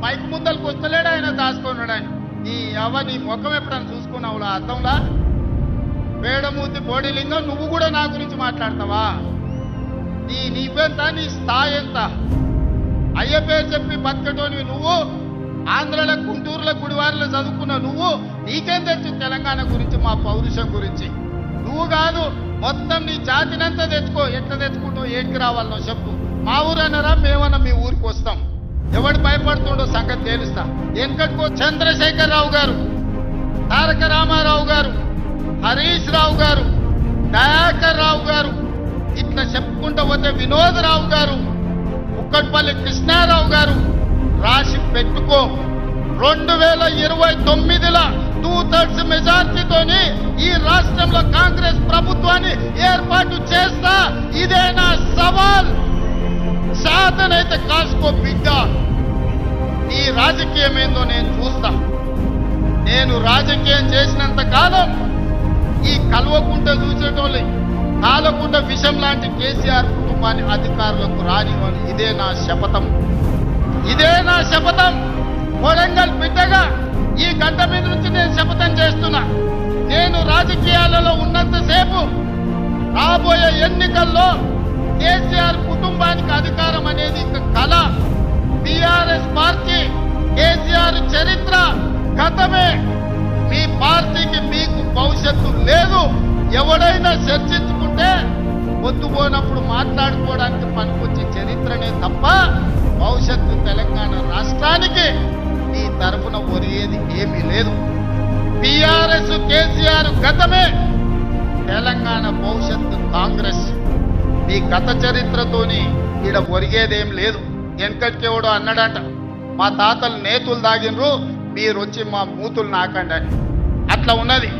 Mic ముందలకు వస్తలేడు ఆయన, దాచుకున్నాడు ఆయన. నీ నీ ముఖం ఎప్పుడైనా చూసుకున్నావులా అర్థంలా? వేడమూర్తి బోడిలింగం, నువ్వు కూడా నా గురించి మాట్లాడతావా? నీవెంత, నీ స్థాయి ఎంత? అయ్య పేరు చెప్పి బతకటోనివి నువ్వు, ఆంధ్రలో గుంటూరులో గుడివారిలో చదువుకున్న నువ్వు, నీకేం తెచ్చు తెలంగాణ గురించి, మా పౌరుషం గురించి? నువ్వు కాదు, మొత్తం నీ జాతినంతా తెచ్చుకో. ఎట్లా తెచ్చుకుంటావు, ఏంటికి రావాలనో చెప్పు. మా ఊరన్నారా, మేమన్నా మీ ఊరికి వస్తాం. ఎవడు భయపడుతుండో సంగతి తేలుస్తా. వెనకటికో చంద్రశేఖరరావు గారు, తారక రామారావు గారు, హరీష్ రావు గారు, దయాకర్ రావు గారు, ఇట్లా చెప్పుకుంటూ పోతే వినోదరావు గారు, కుక్కట్పల్లి కృష్ణారావు గారు, రాసి పెట్టుకో. 2029లో 2/3 మెజార్టీతోని ఈ రాష్ట్రంలో కాంగ్రెస్ ప్రభుత్వాన్ని ఏర్పాటు చేస్తా. ఇదే నా సవాల్. శాతనైతే కాసుకో బిడ్డ. నీ రాజకీయం ఏందో నేను చూస్తా. నేను రాజకీయం చేసినంత కాలం ఈ కల్వకుంట చూసేటోళ్ళు కాలకుంట విషం లాంటి కేసీఆర్ కుటుంబాన్ని అధికారులకు రానివ్వాలి. ఇదే నా శపథం, ఇదే నా శపథం. కొడంగల్ బిడ్డగా ఈ గంట మీద నుంచి నేను శపథం చేస్తున్నా. నేను రాజకీయాలలో ఉన్నంతసేపు రాబోయే ఎన్నికల్లో కేసీఆర్ కుటుంబానికి అధికారం అనేది ఇక కళ. టిఆర్ఎస్ పార్టీ, కేసీఆర్ చరిత్ర గతమే. మీ పార్టీకి మీకు భవిష్యత్తు లేదు. ఎవడైనా చర్చించుకుంటే పొద్దుపోనప్పుడు మాట్లాడుకోవడానికి పనికొచ్చే చరిత్రనే తప్ప భవిష్యత్తు తెలంగాణ రాష్ట్రానికి నీ తరఫున ఒరిగేది ఏమీ లేదు. టిఆర్ఎస్ కేసీఆర్ గతమే, తెలంగాణ భవిష్యత్తు కాంగ్రెస్. మీ గత చరిత్రతోని ఈడ ఒరిగేదేం లేదు. వెనకటికెవడో అన్నాడంట, మా తాతలు నేతులు దాగినరు, మీరు వచ్చి మా మూతులు నాకండి అని. అట్లా ఉన్నది.